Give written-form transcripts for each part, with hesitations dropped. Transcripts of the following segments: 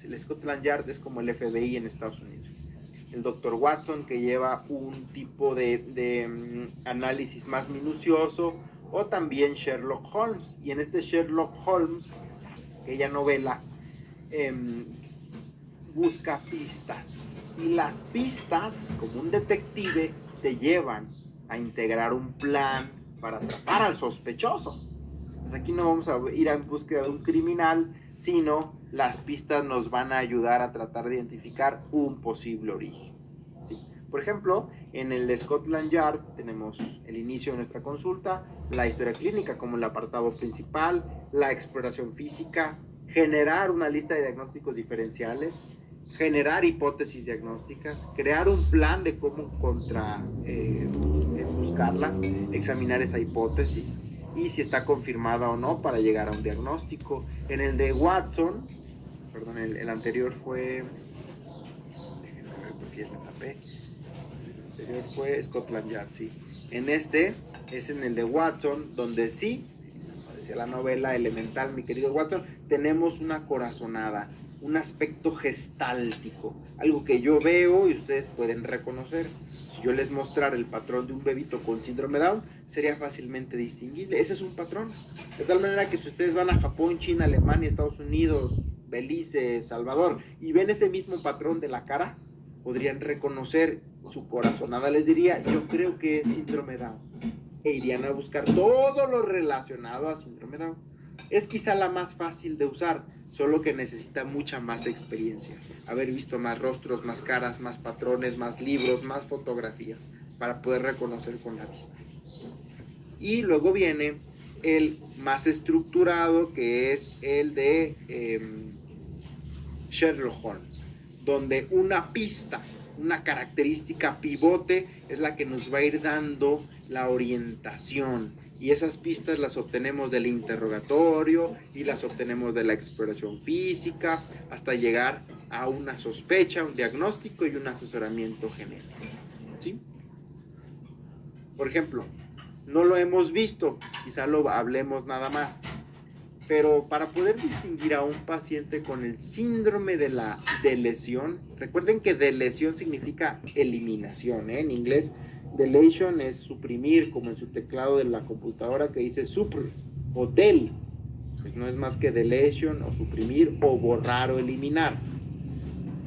El Scotland Yard es como el FBI en Estados Unidos. El Dr. Watson, que lleva un tipo de análisis más minucioso, o también Sherlock Holmes. Y en este Sherlock Holmes, aquella novela, busca pistas. Y las pistas, como un detective, te llevan a integrar un plan para atrapar al sospechoso. Pues aquí no vamos a ir en búsqueda de un criminal, sino las pistas nos van a ayudar a tratar de identificar un posible origen. ¿Sí? Por ejemplo, en el de Scotland Yard tenemos el inicio de nuestra consulta, la historia clínica como el apartado principal, la exploración física, generar una lista de diagnósticos diferenciales, generar hipótesis diagnósticas, crear un plan de cómo buscarlas, examinar esa hipótesis y si está confirmada o no para llegar a un diagnóstico. En el de Watson, perdón, el anterior fue, déjenme ver porque ya me tapé, el anterior fue Scotland Yard, sí. En este es en el de Watson, donde sí, como decía la novela elemental, mi querido Watson, tenemos una corazonada, un aspecto gestáltico, algo que yo veo y ustedes pueden reconocer. Si yo les mostrara el patrón de un bebito con síndrome Down, sería fácilmente distinguible. Ese es un patrón. De tal manera que si ustedes van a Japón, China, Alemania, Estados Unidos, Belice, Salvador, y ven ese mismo patrón de la cara, podrían reconocer su corazonada. Les diría, yo creo que es síndrome Down. E irían a buscar todo lo relacionado a síndrome Down. Es quizá la más fácil de usar, solo que necesita mucha más experiencia, haber visto más rostros, más caras, más patrones, más libros, más fotografías, para poder reconocer con la vista. Y luego viene el más estructurado, que es el de Sherlock Holmes, donde una pista, una característica pivote es la que nos va a ir dando la orientación. Y esas pistas las obtenemos del interrogatorio y las obtenemos de la exploración física hasta llegar a una sospecha, un diagnóstico y un asesoramiento genético. ¿Sí? Por ejemplo, no lo hemos visto, quizá lo hablemos nada más, pero para poder distinguir a un paciente con el síndrome de la delesión, recuerden que delesión significa eliminación, ¿eh? En inglés delation es suprimir, como en su teclado de la computadora que dice supr o del, pues no es más que deletion o suprimir o borrar o eliminar.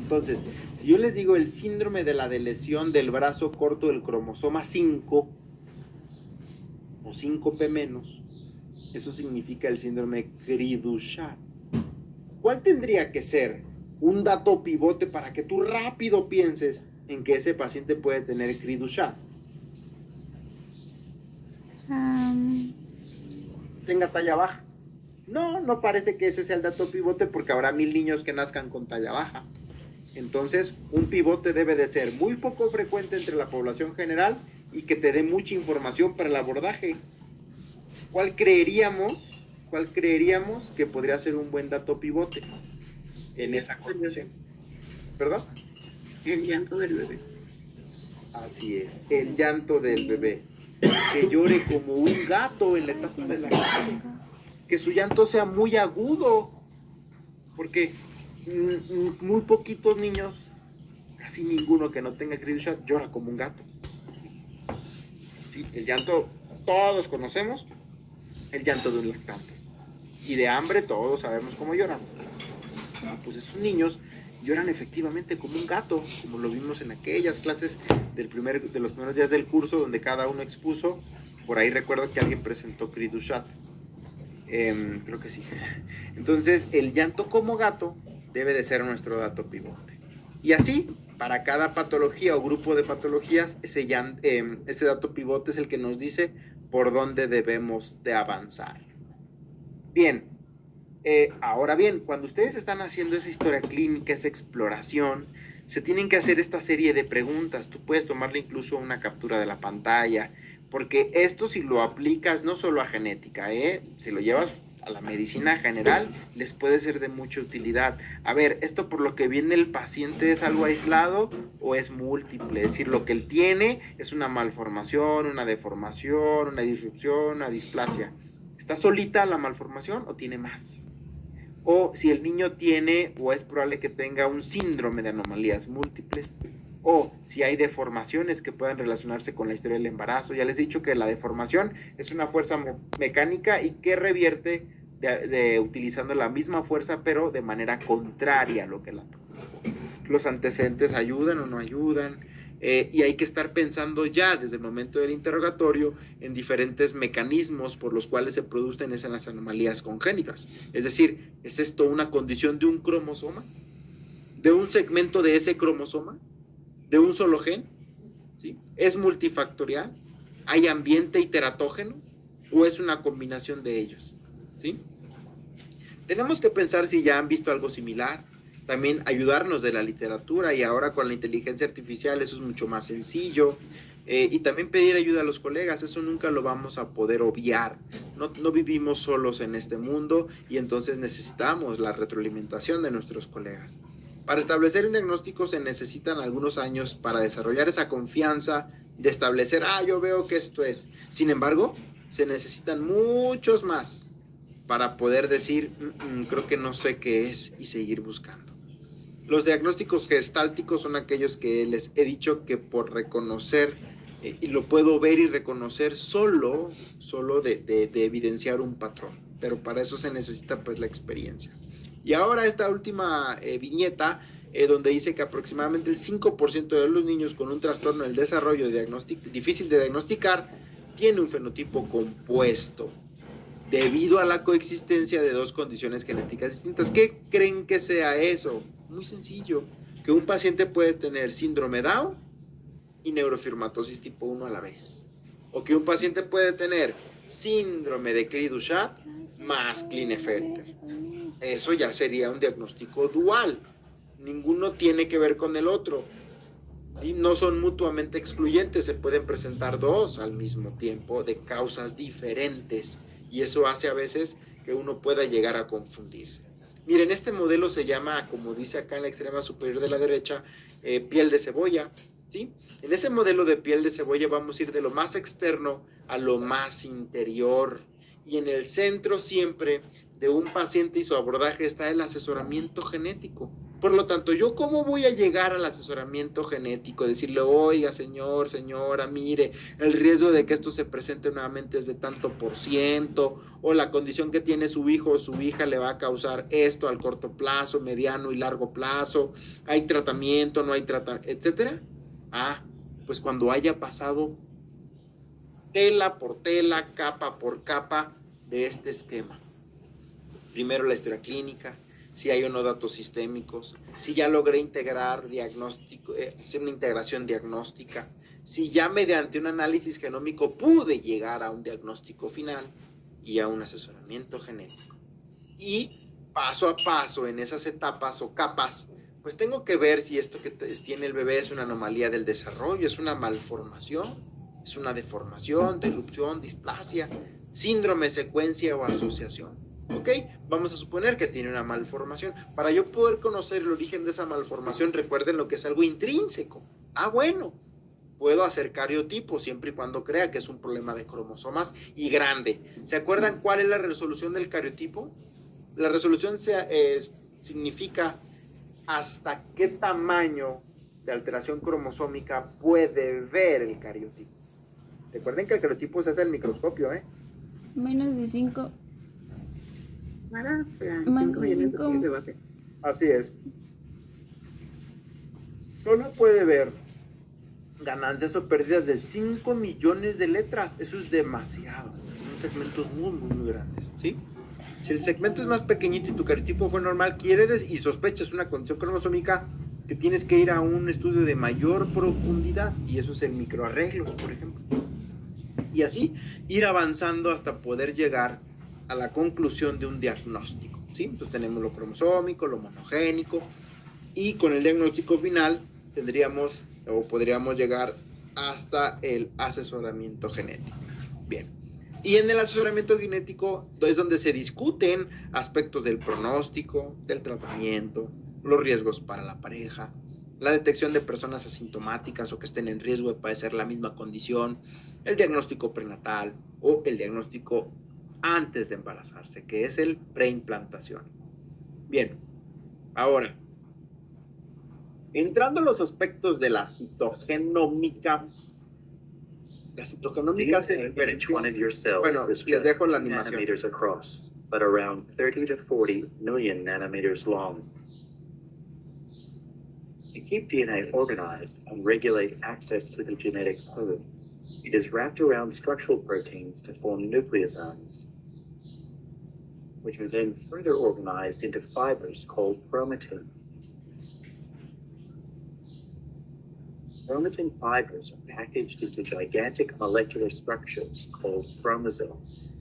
Entonces, si yo les digo el síndrome de la delesión del brazo corto del cromosoma 5 o 5p menos, eso significa el síndrome de Cri-du-Chat. ¿Cuál tendría que ser un dato pivote para que tú rápido pienses en que ese paciente puede tener Cri-du-Chat? Tenga talla baja. No, no parece que ese sea el dato pivote porque habrá 1000 niños que nazcan con talla baja. Entonces, un pivote debe de ser muy poco frecuente entre la población general y que te dé mucha información para el abordaje. ¿Cuál creeríamos que podría ser un buen dato pivote en esa condición? ¿Perdón? El llanto del bebé. Así es, el llanto del bebé. Que llore como un gato en la etapa de la vida. Que su llanto sea muy agudo. Porque muy poquitos niños, casi ninguno que no tenga Cri-du-Chat, llora como un gato. ¿Sí? El llanto, todos conocemos el llanto de un lactante. Y de hambre todos sabemos cómo lloran. Pues esos niños lloran efectivamente como un gato, como lo vimos en aquellas clases de los primeros días del curso, donde cada uno expuso. Por ahí recuerdo que alguien presentó Cri-du-Chat. Creo que sí. Entonces, el llanto como gato debe de ser nuestro dato pivote. Y así, para cada patología o grupo de patologías, ese dato pivote es el que nos dice por dónde debemos de avanzar. Bien, ahora bien, cuando ustedes están haciendo esa historia clínica, esa exploración, se tienen que hacer esta serie de preguntas. Tú puedes tomarle incluso una captura de la pantalla, porque esto si lo aplicas no solo a genética, si lo llevas a la medicina general, les puede ser de mucha utilidad. A ver, ¿esto por lo que viene el paciente es algo aislado o es múltiple? Es decir, lo que él tiene es una malformación, una deformación, una disrupción, una displasia. ¿Está solita la malformación o tiene más? o si el niño tiene o es probable que tenga un síndrome de anomalías múltiples, o si hay deformaciones que puedan relacionarse con la historia del embarazo. Ya les he dicho que la deformación es una fuerza mecánica y que revierte utilizando la misma fuerza, pero de manera contraria a lo que la provocó. Los antecedentes ayudan o no ayudan, y hay que estar pensando ya desde el momento del interrogatorio en diferentes mecanismos por los cuales se producen esas anomalías congénitas. Es decir, ¿es esto una condición de un cromosoma? ¿De un segmento de ese cromosoma? ¿De un solo gen? ¿Sí? ¿Es multifactorial? ¿Hay ambiente y teratógeno? ¿O es una combinación de ellos? ¿Sí? Tenemos que pensar si ya han visto algo similar, también ayudarnos de la literatura, y ahora con la inteligencia artificial eso es mucho más sencillo, y también pedir ayuda a los colegas. Eso nunca lo vamos a poder obviar. No vivimos solos en este mundo, y entonces necesitamos la retroalimentación de nuestros colegas. Para establecer un diagnóstico se necesitan algunos años para desarrollar esa confianza de establecer, yo veo que esto es. Sin embargo, se necesitan muchos más para poder decir, creo que no sé qué es, y seguir buscando. Los diagnósticos gestálticos son aquellos que les he dicho que por reconocer, y lo puedo ver y reconocer solo de evidenciar un patrón, pero para eso se necesita pues la experiencia. Y ahora esta última viñeta, donde dice que aproximadamente el 5% de los niños con un trastorno del desarrollo difícil de diagnosticar tiene un fenotipo compuesto, debido a la coexistencia de dos condiciones genéticas distintas. ¿Qué creen que sea eso? Muy sencillo, que un paciente puede tener síndrome Down y neurofibromatosis tipo 1 a la vez, o que un paciente puede tener síndrome de Cri-du-Chat más Klinefelter. Eso ya sería un diagnóstico dual. Ninguno tiene que ver con el otro, y no son mutuamente excluyentes. Se pueden presentar dos al mismo tiempo de causas diferentes, y eso hace a veces que uno pueda llegar a confundirse. Miren, este modelo se llama, como dice acá en la extrema superior de la derecha, piel de cebolla, ¿sí? En ese modelo de piel de cebolla vamos a ir de lo más externo a lo más interior, y en el centro siempre de un paciente y su abordaje está el asesoramiento genético. Por lo tanto, ¿yo cómo voy a llegar al asesoramiento genético? Decirle, oiga, señor, señora, mire, el riesgo de que esto se presente nuevamente es de tanto por ciento, o la condición que tiene su hijo o su hija le va a causar esto al corto plazo, mediano y largo plazo, hay tratamiento, no hay tratamiento, etcétera. Pues cuando haya pasado tela por tela, capa por capa de este esquema. Primero la historia clínica, si hay o no datos sistémicos, si ya logré integrar diagnóstico, hacer una integración diagnóstica, si ya mediante un análisis genómico pude llegar a un diagnóstico final y a un asesoramiento genético. Y paso a paso en esas etapas o capas, pues tengo que ver si esto que tiene el bebé es una anomalía del desarrollo, es una malformación, es una deformación, disrupción, displasia, síndrome, secuencia o asociación. ¿Ok? Vamos a suponer que tiene una malformación. Para yo poder conocer el origen de esa malformación, recuerden lo que es algo intrínseco. Bueno, puedo hacer cariotipo siempre y cuando crea que es un problema de cromosomas y grande. ¿Se acuerdan cuál es la resolución del cariotipo? La resolución significa hasta qué tamaño de alteración cromosómica puede ver el cariotipo. Recuerden que el cariotipo se hace al microscopio, Menos de 5. Más de 5. Así es. Solo puede ver ganancias o pérdidas de 5 millones de letras. Eso es demasiado. Son segmentos muy, muy, muy grandes, ¿sí? Si el segmento es más pequeñito y tu cariotipo fue normal, y sospechas una condición cromosómica, que tienes que ir a un estudio de mayor profundidad, y eso es el microarreglo, por ejemplo. Y así ir avanzando hasta poder llegar a la conclusión de un diagnóstico, ¿sí? Entonces tenemos lo cromosómico, lo monogénico, y con el diagnóstico final tendríamos o podríamos llegar hasta el asesoramiento genético. Bien, y en el asesoramiento genético es donde se discuten aspectos del pronóstico, del tratamiento, los riesgos para la pareja, la detección de personas asintomáticas o que estén en riesgo de padecer la misma condición, el diagnóstico prenatal o el diagnóstico antes de embarazarse, que es el preimplantación. Bien, ahora, entrando a los aspectos de la citogenómica se referencia... Bueno, les dejo la animación. Nanometers across, but around 30 to 40 million nanometers long. To keep DNA organized and regulate access to the genetic code, it is wrapped around structural proteins to form nucleosomes, which are then further organized into fibers called chromatin. Chromatin fibers are packaged into gigantic molecular structures called chromosomes.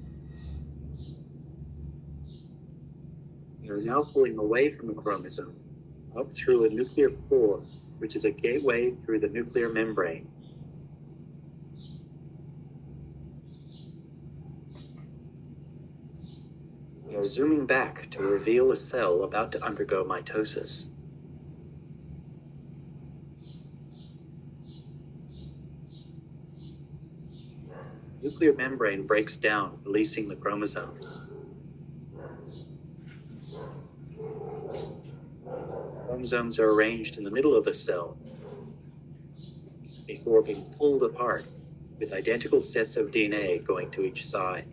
We are now pulling away from a chromosome, up through a nuclear pore, which is a gateway through the nuclear membrane. We are zooming back to reveal a cell about to undergo mitosis. Nuclear membrane breaks down, releasing the chromosomes. Chromosomes are arranged in the middle of the cell before being pulled apart, with identical sets of DNA going to each side.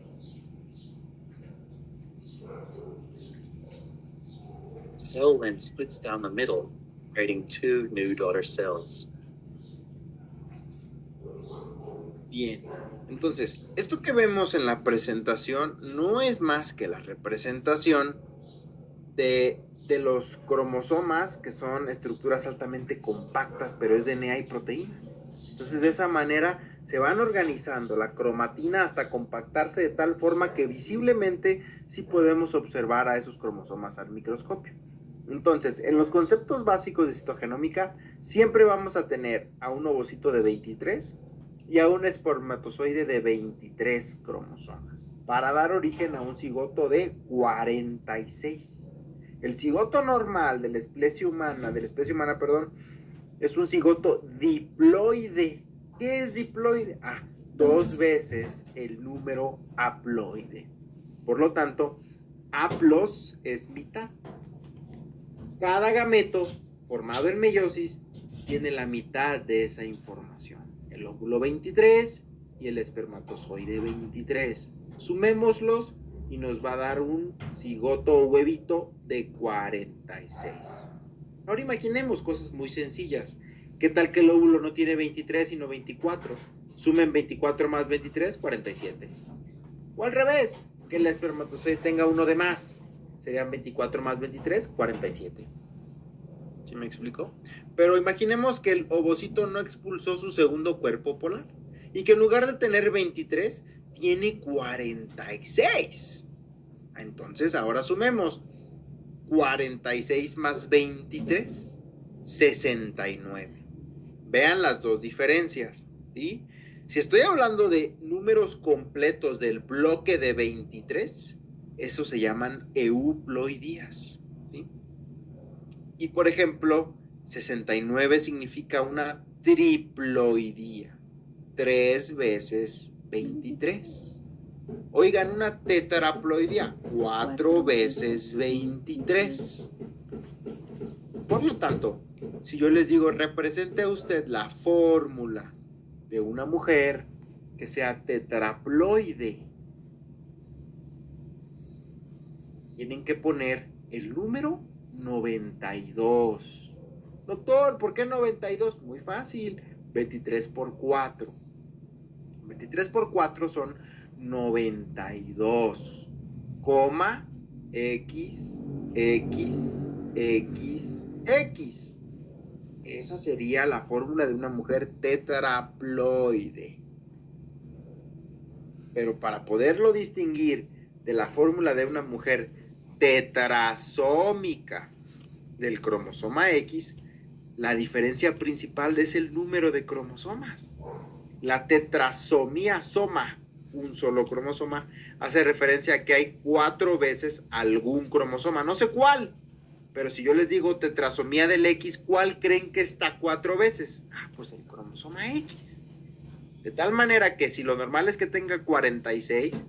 The cell then splits down the middle, creating two new daughter cells. Bien, entonces, esto que vemos en la presentación no es más que la representación de los cromosomas, que son estructuras altamente compactas, pero es DNA y proteínas. Entonces, de esa manera se van organizando la cromatina hasta compactarse de tal forma que visiblemente sí podemos observar a esos cromosomas al microscopio. Entonces, en los conceptos básicos de citogenómica, siempre vamos a tener a un ovocito de 23 y a un espermatozoide de 23 cromosomas, para dar origen a un cigoto de 46. El cigoto normal de la especie humana, es un cigoto diploide. ¿Qué es diploide? Dos veces el número haploide. Por lo tanto, haplos es mitad. Cada gameto formado en meiosis tiene la mitad de esa información. El óvulo 23 y el espermatozoide 23. Sumémoslos y nos va a dar un cigoto o huevito de 46. Ahora imaginemos cosas muy sencillas. ¿Qué tal que el óvulo no tiene 23 sino 24? Sumen 24 más 23, 47. O al revés, que el espermatozoide tenga uno de más. Serían 24 más 23, 47. ¿Sí me explicó? Pero imaginemos que el ovocito no expulsó su segundo cuerpo polar y que en lugar de tener 23, tiene 46. Entonces ahora sumemos 46 más 23, 69. Vean las dos diferencias, ¿sí? Si estoy hablando de números completos del bloque de 23, esos se llaman euploidías, ¿sí? Y por ejemplo, 69 significa una triploidía, 3 veces 23. Oigan, una tetraploidía, 4 veces 23. Por lo tanto, si yo les digo, represente a usted la fórmula de una mujer que sea tetraploide, tienen que poner el número 92. Doctor, ¿por qué 92? Muy fácil, 23 por 4. 23 por 4 son 92, coma, x, x, x, x. Esa sería la fórmula de una mujer tetraploide. Pero para poderlo distinguir de la fórmula de una mujer tetrasómica del cromosoma X, la diferencia principal es el número de cromosomas. La tetrasomía, soma, un solo cromosoma, hace referencia a que hay 4 veces algún cromosoma. No sé cuál, pero si yo les digo tetrasomía del X, ¿cuál creen que está 4 veces? Pues el cromosoma X. De tal manera que si lo normal es que tenga 46,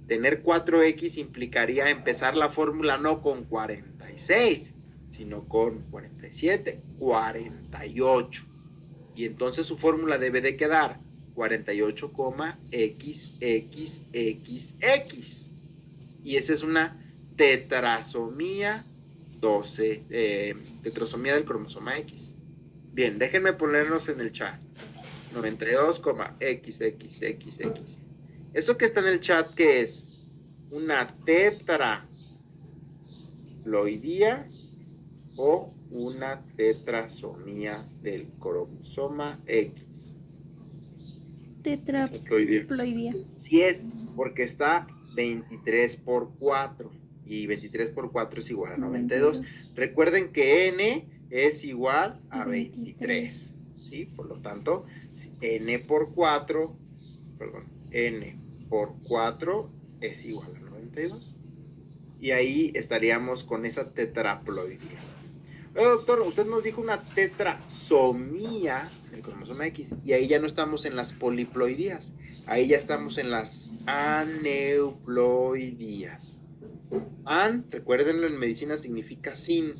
tener 4X implicaría empezar la fórmula no con 46, 46, sino con 47, 48. Y entonces su fórmula debe de quedar 48,XXXX. Y esa es una tetrasomía 12, tetrasomía del cromosoma X. Bien, déjenme ponernos en el chat. 92,XXXX. Eso que está en el chat, ¿qué es? Una tetraploidía o una tetrasomía del cromosoma X. Tetraploidía. Sí es, porque está 23 por 4 y 23 por 4 es igual a 92. Recuerden que n es igual a 23, ¿sí? Por lo tanto, n por 4 es igual a 92. Y ahí estaríamos con esa tetraploidía. Pero, doctor, usted nos dijo una tetrasomía del cromosoma X, y ahí ya no estamos en las poliploidías, ahí ya estamos en las aneuploidías. An, recuérdenlo, en medicina significa sin,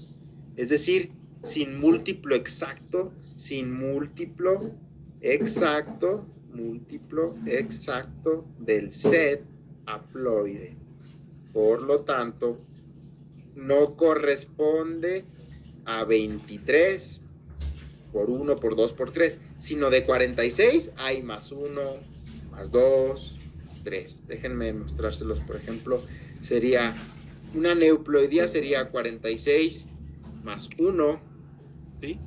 es decir, sin múltiplo exacto, múltiplo del set haploide. Por lo tanto, no corresponde a 23 por 1, por 2, por 3, sino de 46 hay más 1, más 2, más 3. Déjenme mostrárselos, por ejemplo, sería una neuploidía, sería 46 más 1, ¿sí?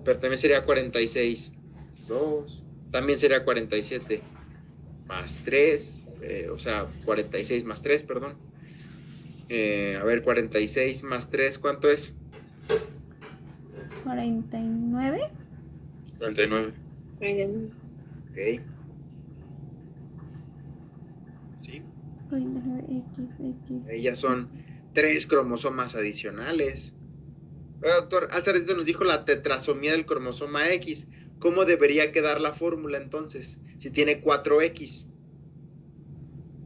Pero también sería 46 2, también sería 47 más 3, o sea, 46 más 3, perdón. A ver, 46 más 3, ¿cuánto es? 49. 49. Ok. ¿Sí? 49XX. Ellas son 3 cromosomas adicionales. Doctor, hace ratito nos dijo la tetrasomía del cromosoma X. ¿Cómo debería quedar la fórmula entonces? Si tiene 4X.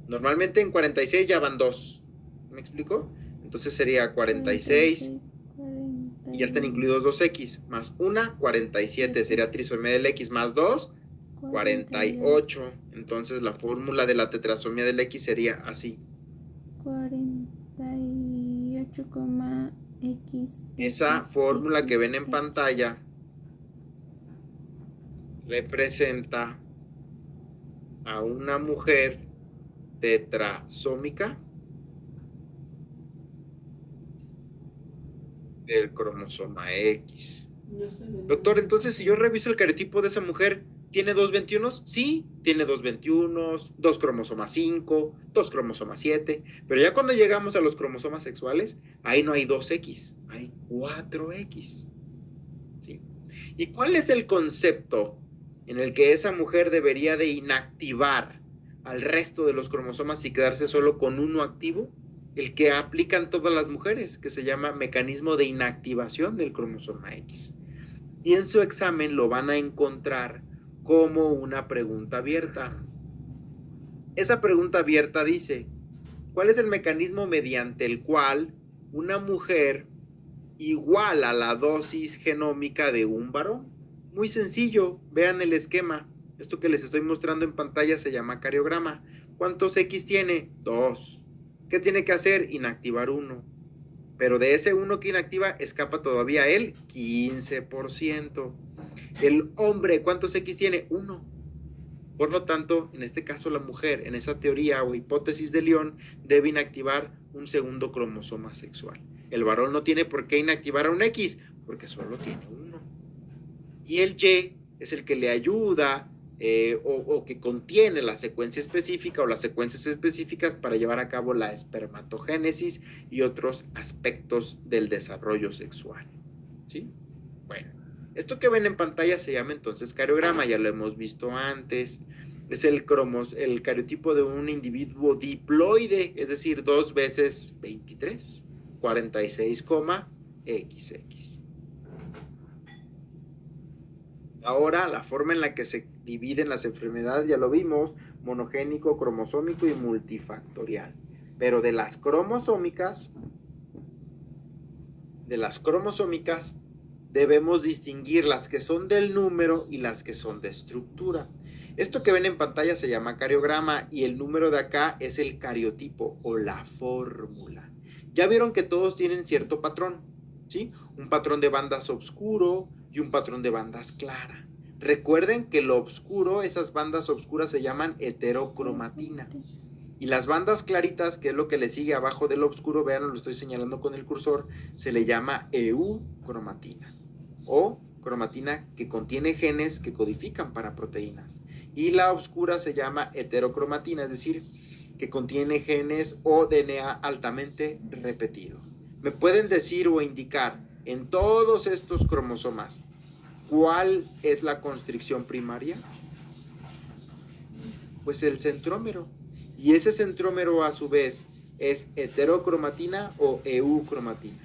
Normalmente en 46 ya van 2. ¿Me explico? Entonces sería 46 y ya están incluidos 2X. Más 1, 47. Sería trisomía del X más 2, 48. Entonces la fórmula de la tetrasomía del X sería así. 48,X. Esa fórmula que ven en pantalla representa a una mujer tetrasómica del cromosoma X. Doctor, entonces si yo reviso el cariotipo de esa mujer, ¿tiene 2 21? Sí, tiene 2 21, 2 cromosomas 5, 2 cromosomas 7, pero ya cuando llegamos a los cromosomas sexuales, ahí no hay 2X, hay 4X. ¿Sí? ¿Y cuál es el concepto en el que esa mujer debería de inactivar al resto de los cromosomas y quedarse solo con uno activo? El que aplican todas las mujeres, que se llama mecanismo de inactivación del cromosoma X. Y en su examen lo van a encontrar como una pregunta abierta. Esa pregunta abierta dice, ¿cuál es el mecanismo mediante el cual una mujer iguala la dosis genómica de un varón? Muy sencillo, vean el esquema. Esto que les estoy mostrando en pantalla se llama cariograma. ¿Cuántos X tiene? 2. ¿Qué tiene que hacer? Inactivar 1. Pero de ese 1 que inactiva, escapa todavía el 15%. El hombre, ¿cuántos X tiene? 1. Por lo tanto, en este caso la mujer, en esa teoría o hipótesis de León, debe inactivar un segundo cromosoma sexual. El varón no tiene por qué inactivar a un X, porque solo tiene 1. Y el Y es el que le ayuda o que contiene la secuencia específica o las secuencias específicas para llevar a cabo la espermatogénesis y otros aspectos del desarrollo sexual. ¿Sí? Bueno, esto que ven en pantalla se llama entonces cariograma, ya lo hemos visto antes. Es el cariotipo de un individuo diploide, es decir, 2 veces 23, 46,XX. Ahora, la forma en la que se dividen las enfermedades, ya lo vimos, monogénico, cromosómico y multifactorial. Pero de las cromosómicas, de las cromosómicas, debemos distinguir las que son del número y las que son de estructura. Esto que ven en pantalla se llama cariograma y el número de acá es el cariotipo o la fórmula. Ya vieron que todos tienen cierto patrón, ¿sí? Un patrón de bandas oscuro y un patrón de bandas clara. Recuerden que lo oscuro, esas bandas oscuras se llaman heterocromatina. Y las bandas claritas, que es lo que le sigue abajo del oscuro, vean, lo estoy señalando con el cursor, se le llama eucromatina o cromatina que contiene genes que codifican para proteínas. Y la oscura se llama heterocromatina, es decir, que contiene genes o DNA altamente repetido. ¿Me pueden decir o indicar en todos estos cromosomas cuál es la constricción primaria? Pues el centrómero. Y ese centrómero a su vez es heterocromatina o eucromatina.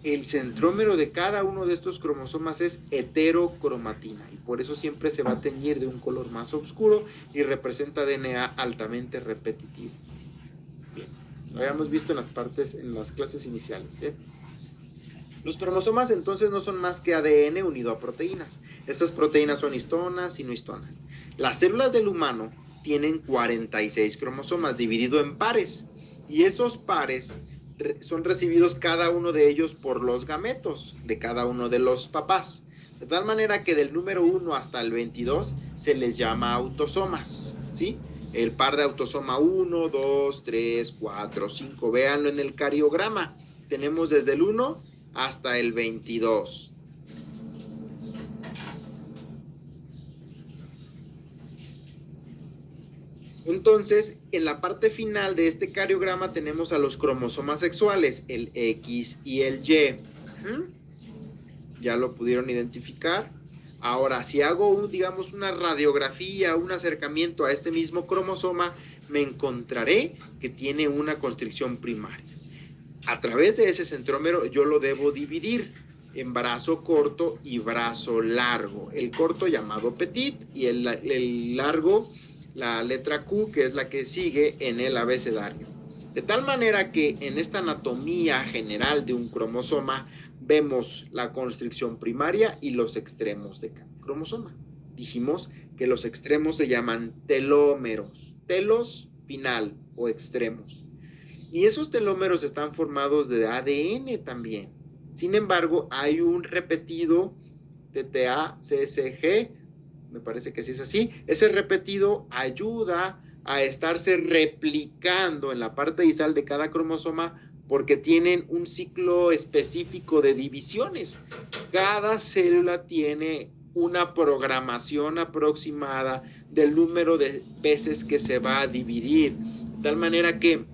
El centrómero de cada uno de estos cromosomas es heterocromatina y por eso siempre se va a teñir de un color más oscuro y representa DNA altamente repetitivo. Bien, lo habíamos visto en las clases iniciales. Los cromosomas entonces no son más que ADN unido a proteínas. Estas proteínas son histonas y no histonas. Las células del humano tienen 46 cromosomas dividido en pares y esos pares son recibidos cada uno de ellos por los gametos de cada uno de los papás. De tal manera que del número 1 hasta el 22 se les llama autosomas, ¿sí? El par de autosoma 1, 2, 3, 4, 5. Véanlo en el cariograma. Tenemos desde el 1 hasta el 22. Entonces, en la parte final de este cariograma tenemos a los cromosomas sexuales, el X y el Y. ¿Ya lo pudieron identificar? Ahora, si hago, digamos, una radiografía, un acercamiento a este mismo cromosoma, me encontraré que tiene una constricción primaria. A través de ese centrómero yo lo debo dividir en brazo corto y brazo largo. El corto llamado petit y el largo, la letra Q, que es la que sigue en el abecedario. De tal manera que en esta anatomía general de un cromosoma vemos la constricción primaria y los extremos de cada cromosoma. Dijimos que los extremos se llaman telómeros, telos final o extremos. Y esos telómeros están formados de ADN también. Sin embargo, hay un repetido TTA, CSG, me parece que sí es así. Ese repetido ayuda a estarse replicando en la parte distal de cada cromosoma porque tienen un ciclo específico de divisiones. Cada célula tiene una programación aproximada del número de veces que se va a dividir, de tal manera que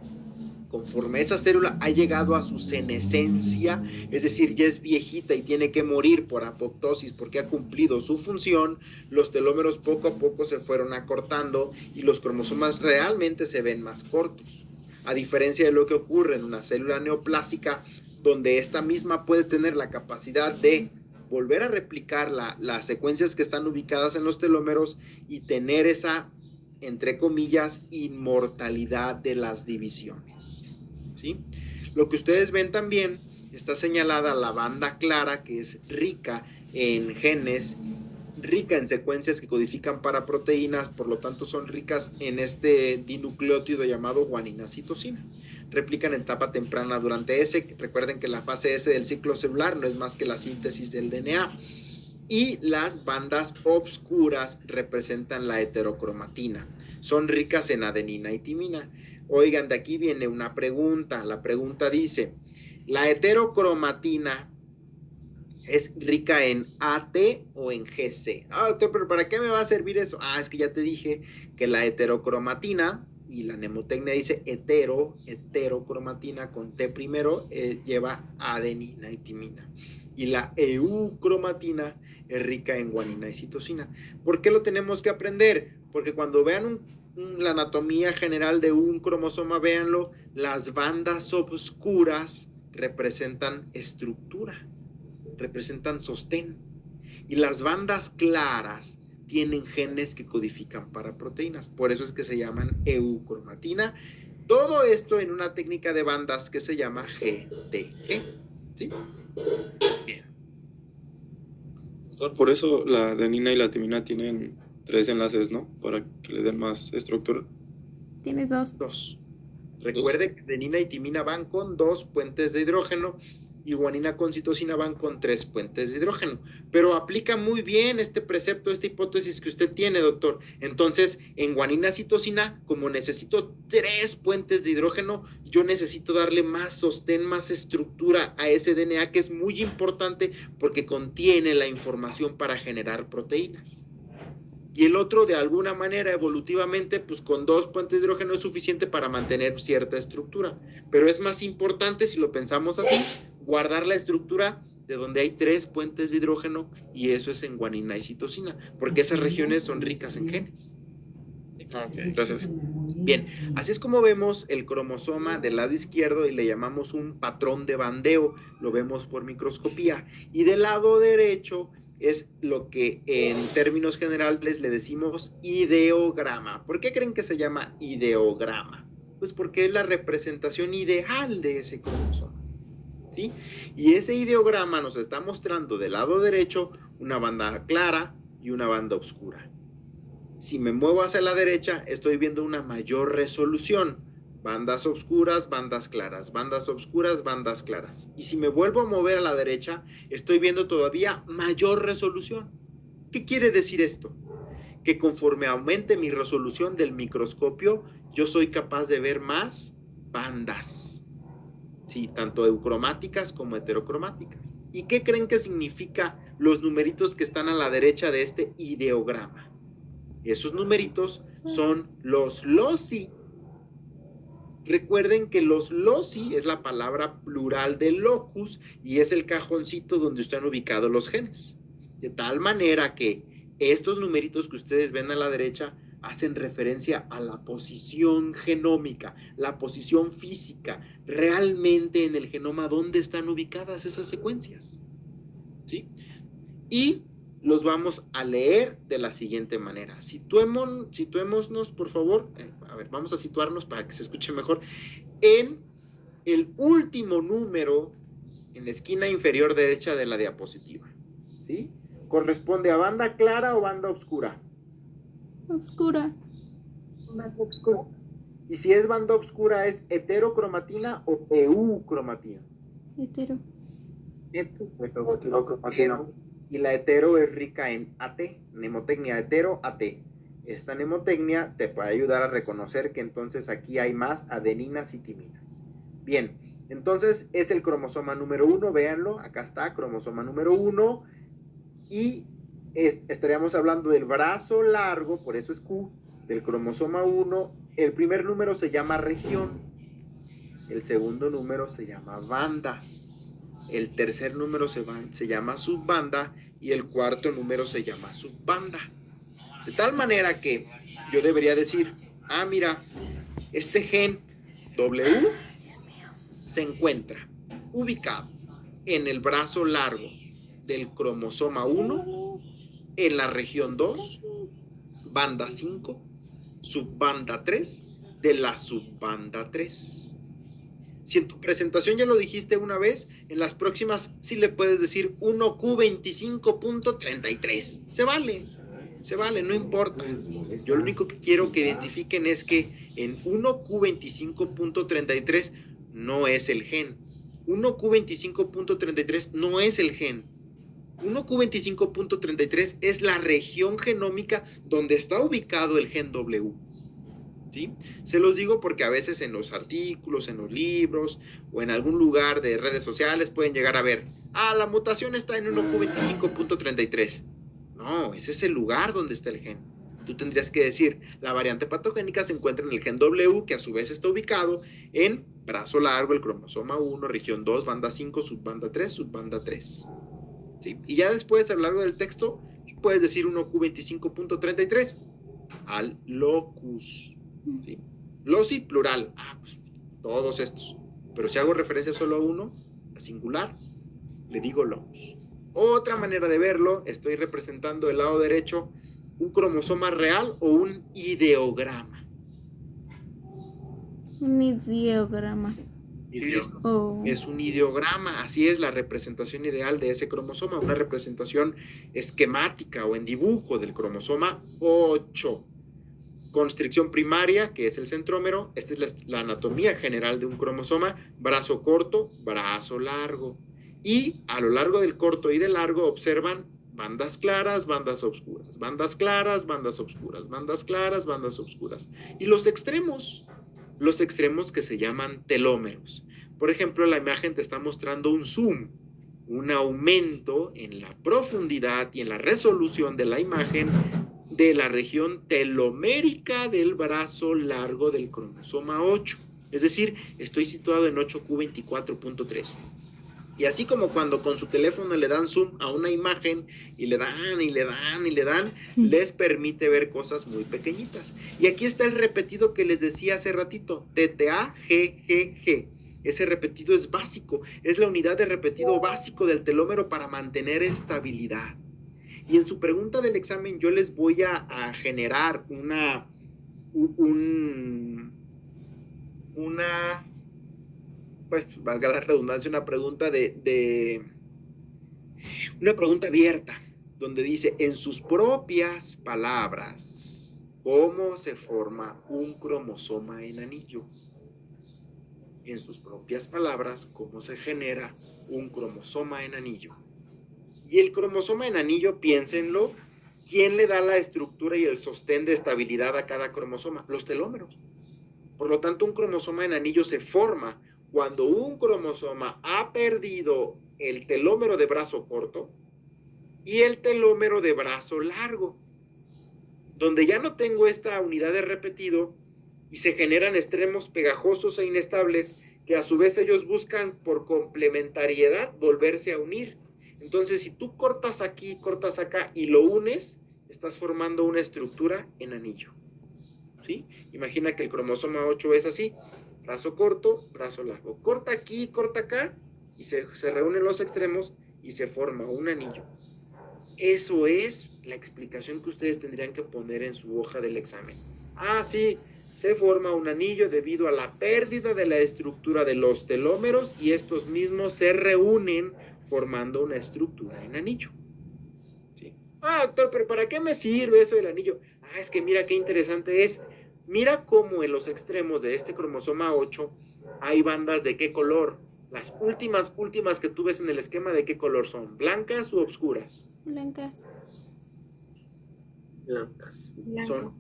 conforme esa célula ha llegado a su senescencia, es decir, ya es viejita y tiene que morir por apoptosis porque ha cumplido su función, los telómeros poco a poco se fueron acortando y los cromosomas realmente se ven más cortos. A diferencia de lo que ocurre en una célula neoplásica, donde esta misma puede tener la capacidad de volver a replicar las secuencias que están ubicadas en los telómeros y tener esa, entre comillas, inmortalidad de las divisiones. ¿Sí? Lo que ustedes ven también está señalada la banda clara, que es rica en genes, rica en secuencias que codifican para proteínas, por lo tanto son ricas en este dinucleótido llamado guaninacitosina. Replican en etapa temprana durante S. Recuerden que la fase S del ciclo celular no es más que la síntesis del DNA. Y las bandas obscuras representan la heterocromatina. Son ricas en adenina y timina. Oigan, de aquí viene una pregunta. La pregunta dice, ¿la heterocromatina es rica en AT o en GC? Pero ¿para qué me va a servir eso? Es que ya te dije que la heterocromatina, y la mnemotecnia dice heterocromatina con T primero, lleva adenina y timina. Y la eucromatina es rica en guanina y citosina. ¿Por qué lo tenemos que aprender? Porque cuando vean la anatomía general de un cromosoma, véanlo, las bandas oscuras representan estructura, representan sostén. Y las bandas claras tienen genes que codifican para proteínas. Por eso es que se llaman eucromatina Todo esto en una técnica de bandas que se llama GTG. ¿Sí? Bien. Por eso la adenina y la timina tienen 3 enlaces, ¿no? Para que le den más estructura. Tienes 2. 2. Recuerde que adenina y timina van con 2 puentes de hidrógeno y guanina con citosina van con 3 puentes de hidrógeno. Pero aplica muy bien este precepto, esta hipótesis que usted tiene, doctor. Entonces, en guanina citosina, como necesito 3 puentes de hidrógeno, yo necesito darle más sostén, más estructura a ese DNA, que es muy importante porque contiene la información para generar proteínas. Y el otro, de alguna manera, evolutivamente, pues con 2 puentes de hidrógeno es suficiente para mantener cierta estructura. Pero es más importante, si lo pensamos así, guardar la estructura de donde hay 3 puentes de hidrógeno, y eso es en guanina y citosina, porque esas regiones son ricas en genes. Ok, gracias. Bien, así es como vemos el cromosoma del lado izquierdo y le llamamos un patrón de bandeo, lo vemos por microscopía. Y del lado derecho es lo que en términos generales le decimos ideograma. ¿Por qué creen que se llama ideograma? Pues porque es la representación ideal de ese cromosoma, ¿sí? Y ese ideograma nos está mostrando del lado derecho una banda clara y una banda oscura. Si me muevo hacia la derecha, estoy viendo una mayor resolución. Bandas oscuras, bandas claras, bandas oscuras, bandas claras. Y si me vuelvo a mover a la derecha, estoy viendo todavía mayor resolución. ¿Qué quiere decir esto? Que conforme aumente mi resolución del microscopio, yo soy capaz de ver más bandas. Sí, tanto eucromáticas como heterocromáticas. ¿Y qué creen que significa los numeritos que están a la derecha de este ideograma? Esos numeritos son los loci. Recuerden que los loci es la palabra plural de locus y es el cajoncito donde están ubicados los genes. De tal manera que estos numeritos que ustedes ven a la derecha hacen referencia a la posición genómica, la posición física, realmente en el genoma dónde están ubicadas esas secuencias. ¿Sí? Y los vamos a leer de la siguiente manera. Situémonos, por favor, vamos a situarnos para que se escuche mejor, en el último número en la esquina inferior derecha de la diapositiva. ¿Sí? ¿Corresponde a banda clara o banda oscura? Oscura. Banda oscura. Y si es banda oscura, ¿es heterocromatina o eucromatina? Hetero. Heterocromatina. Y la hetero es rica en AT, mnemotecnia hetero AT. Esta mnemotecnia te puede ayudar a reconocer que entonces aquí hay más adeninas y timinas. Bien, entonces es el cromosoma número 1, véanlo, acá está, cromosoma número 1, y estaríamos hablando del brazo largo, por eso es Q, del cromosoma 1. El primer número se llama región, el segundo número se llama banda, el tercer número se llama subbanda y el cuarto número se llama subbanda. De tal manera que yo debería decir, mira, este gen W se encuentra ubicado en el brazo largo del cromosoma 1, en la región 2, banda 5, subbanda 3, de la subbanda 3. Si en tu presentación ya lo dijiste una vez, en las próximas sí le puedes decir 1Q25.33. Se vale, no importa. Yo lo único que quiero que identifiquen es que en 1Q25.33 no es el gen. 1Q25.33 no es el gen. 1Q25.33 es la región genómica donde está ubicado el gen W. ¿Sí? Se los digo porque a veces en los artículos, en los libros o en algún lugar de redes sociales pueden llegar a ver, la mutación está en 1Q25.33. No, ese es el lugar donde está el gen. Tú tendrías que decir, la variante patogénica se encuentra en el gen W, que a su vez está ubicado en brazo largo, el cromosoma 1, región 2, banda 5, subbanda 3, subbanda 3. ¿Sí? Y ya después, a lo largo del texto, puedes decir 1Q25.33 al locus. ¿Sí? Loci, plural, pues, todos estos. Pero si hago referencia solo a uno, a singular, le digo locus. Otra manera de verlo, estoy representando del lado derecho un cromosoma real o un ideograma. Un ideograma. Oh. Es un ideograma, así es la representación ideal de ese cromosoma, una representación esquemática o en dibujo del cromosoma 8. Constricción primaria, que es el centrómero. Esta es la anatomía general de un cromosoma. Brazo corto, brazo largo. Y a lo largo del corto y del largo observan bandas claras, bandas oscuras, bandas claras, bandas oscuras, bandas claras, bandas oscuras. Y los extremos que se llaman telómeros. Por ejemplo, la imagen te está mostrando un zoom, un aumento en la profundidad y en la resolución de la imagen de la región telomérica del brazo largo del cromosoma 8. Es decir, estoy situado en 8q24.3. Y así como cuando con su teléfono le dan zoom a una imagen y le dan y le dan y le dan, les permite ver cosas muy pequeñitas. Y aquí está el repetido que les decía hace ratito, TTA-GGG. Ese repetido es básico, es la unidad de repetido básico del telómero para mantener estabilidad. Y en su pregunta del examen yo les voy a generar una pues valga la redundancia, una pregunta una pregunta abierta, donde dice, en sus propias palabras, ¿cómo se forma un cromosoma en anillo? En sus propias palabras, ¿cómo se genera un cromosoma en anillo? Y el cromosoma en anillo, piénsenlo, ¿quién le da la estructura y el sostén de estabilidad a cada cromosoma? Los telómeros. Por lo tanto, un cromosoma en anillo se forma cuando un cromosoma ha perdido el telómero de brazo corto y el telómero de brazo largo, donde ya no tengo esta unidad de repetido y se generan extremos pegajosos e inestables que a su vez ellos buscan por complementariedad volverse a unir. Entonces, si tú cortas aquí, cortas acá y lo unes, estás formando una estructura en anillo. ¿Sí? Imagina que el cromosoma 8 es así. Brazo corto, brazo largo. Corta aquí, corta acá, y se reúnen los extremos y se forma un anillo. Eso es la explicación que ustedes tendrían que poner en su hoja del examen. Ah, sí, se forma un anillo debido a la pérdida de la estructura de los telómeros y estos mismos se reúnen formando una estructura en anillo. ¿Sí? Ah, doctor, pero ¿para qué me sirve eso del anillo? Ah, es que mira qué interesante es. Mira cómo en los extremos de este cromosoma 8 hay bandas de qué color. Las últimas que tú ves en el esquema, ¿de qué color son? ¿Blancas u oscuras? Blancas. Blancas. Blanco. Son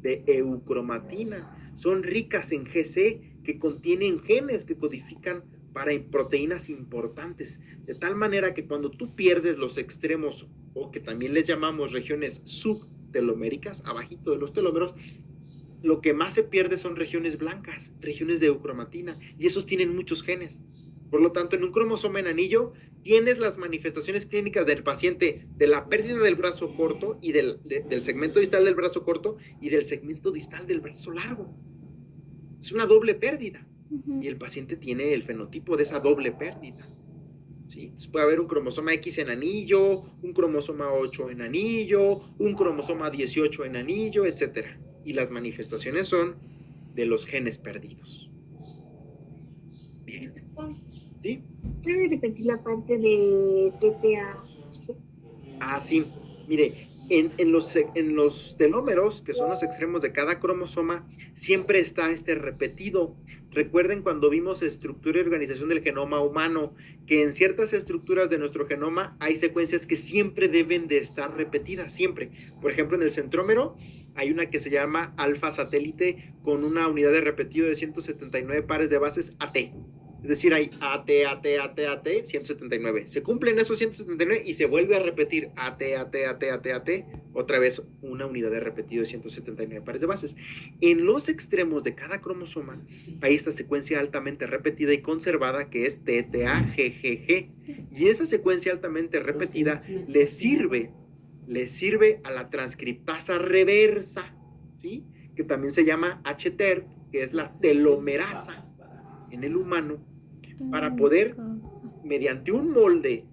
de eucromatina. Son ricas en GC que contienen genes que codifican para proteínas importantes. De tal manera que cuando tú pierdes los extremos, o que también les llamamos regiones subteloméricas, abajito de los telómeros, lo que más se pierde son regiones blancas, regiones de eucromatina, y esos tienen muchos genes. Por lo tanto, en un cromosoma en anillo, tienes las manifestaciones clínicas del paciente de la pérdida del brazo corto y del segmento distal del brazo corto y del segmento distal del brazo largo. Es una doble pérdida, y el paciente tiene el fenotipo de esa doble pérdida. ¿Sí? Entonces puede haber un cromosoma X en anillo, un cromosoma 8 en anillo, un cromosoma 18 en anillo, etc. Y las manifestaciones son de los genes perdidos. Bien. ¿Sí? ¿Puede repetir la parte de TTA? Ah, sí. Mire, en los telómeros, que son los extremos de cada cromosoma, siempre está este repetido. Recuerden cuando vimos estructura y organización del genoma humano, que en ciertas estructuras de nuestro genoma hay secuencias que siempre deben de estar repetidas, siempre. Por ejemplo, en el centrómero hay una que se llama alfa satélite con una unidad de repetido de 179 pares de bases AT. Es decir, hay AT, 179. Se cumplen esos 179 y se vuelve a repetir AT, otra vez una unidad de repetido de 179 pares de bases. En los extremos de cada cromosoma hay esta secuencia altamente repetida y conservada que es TTA-GGG. Y esa secuencia altamente repetida le sirve a la transcriptasa reversa, ¿sí? Que también se llama HTERT, que es la telomerasa en el humano, para poder, mediante un molde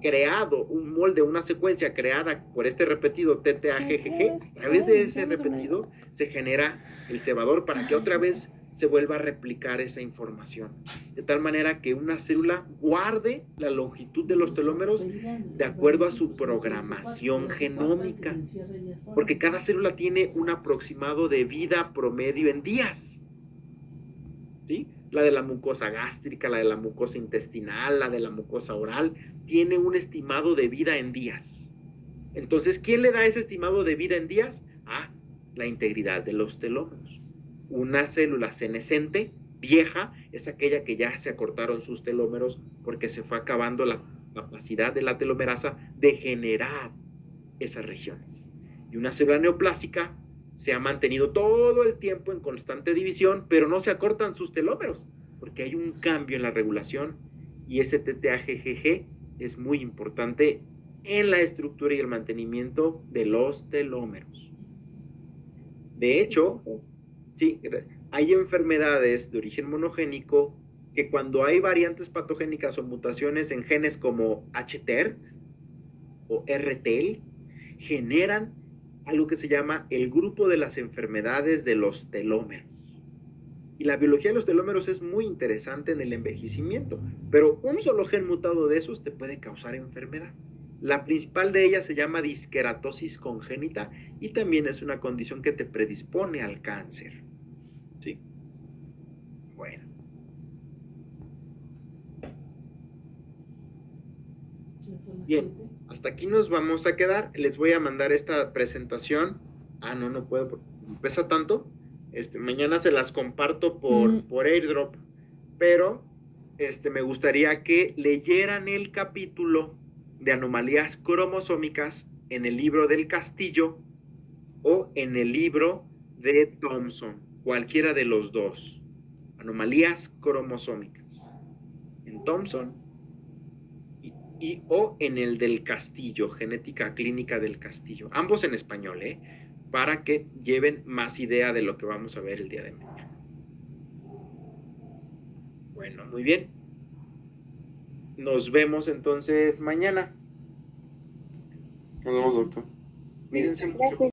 creado un molde, una secuencia creada por este repetido TTAGGG, a través de ese repetido se genera el cebador para que otra vez se vuelva a replicar esa información. De tal manera que una célula guarde la longitud de los telómeros de acuerdo a su programación genómica. Porque cada célula tiene un aproximado de vida promedio en días. ¿Sí? La de la mucosa gástrica, la de la mucosa intestinal, la de la mucosa oral, tiene un estimado de vida en días. Entonces, ¿quién le da ese estimado de vida en días? La integridad de los telómeros. Una célula senescente, vieja, es aquella que ya se acortaron sus telómeros porque se fue acabando la capacidad de la telomerasa de generar esas regiones. Y una célula neoplásica se ha mantenido todo el tiempo en constante división, pero no se acortan sus telómeros, porque hay un cambio en la regulación y ese TTAGGG es muy importante en la estructura y el mantenimiento de los telómeros. De hecho, sí, hay enfermedades de origen monogénico que cuando hay variantes patogénicas o mutaciones en genes como HTERT o RTL, generan algo que se llama el grupo de las enfermedades de los telómeros. Y la biología de los telómeros es muy interesante en el envejecimiento, pero un solo gen mutado de esos te puede causar enfermedad. La principal de ellas se llama disqueratosis congénita y también es una condición que te predispone al cáncer. ¿Sí? Bueno. Bien, hasta aquí nos vamos a quedar. Les voy a mandar esta presentación. No puedo, porque pesa tanto. Mañana se las comparto por AirDrop. Pero me gustaría que leyeran el capítulo de anomalías cromosómicas en el libro del Castillo o en el libro de Thompson, cualquiera de los dos. Anomalías cromosómicas en Thompson o en el del Castillo, Genética Clínica del Castillo, ambos en español, para que lleven más idea de lo que vamos a ver el día de mañana. Bueno, muy bien. Nos vemos entonces mañana. Nos vemos, doctor. Cuídense mucho.